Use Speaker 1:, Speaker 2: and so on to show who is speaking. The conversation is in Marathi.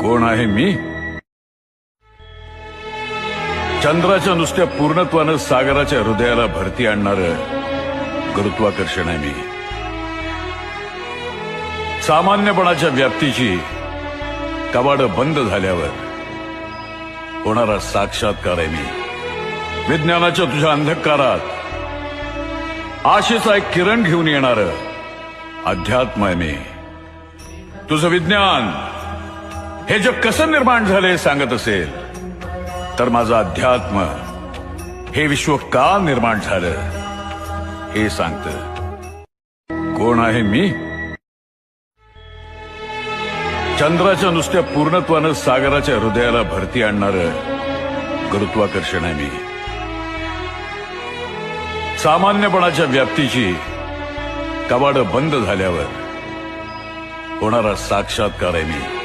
Speaker 1: कोण आहे मी? चंद्राच्या नुसत्या पूर्णत्वानं सागराच्या हृदयाला भरती आणणारं गुरुत्वाकर्षण आहे मी. सामान्यपणाच्या व्याप्तीची कवाडं बंद झाल्यावर होणारा साक्षात्कार आहे मी. विज्ञानाच्या तुझ्या अंधकारात आशेचा एक किरण घेऊन येणारं अध्यात्म आहे मी. तुझं विज्ञान हे जग कसं निर्माण झालंय सांगत असेल तर माझं अध्यात्म हे विश्व का निर्माण झालं हे सांगतं. कोण आहे मी? चंद्राच्या नुसत्या पूर्णत्वानं सागराच्या हृदयाला भरती आणणारं गुरुत्वाकर्षण आहे मी. सामान्यपणाच्या व्याप्तीची कवाडं बंद झाल्यावर होणारा साक्षात्कार आहे मी.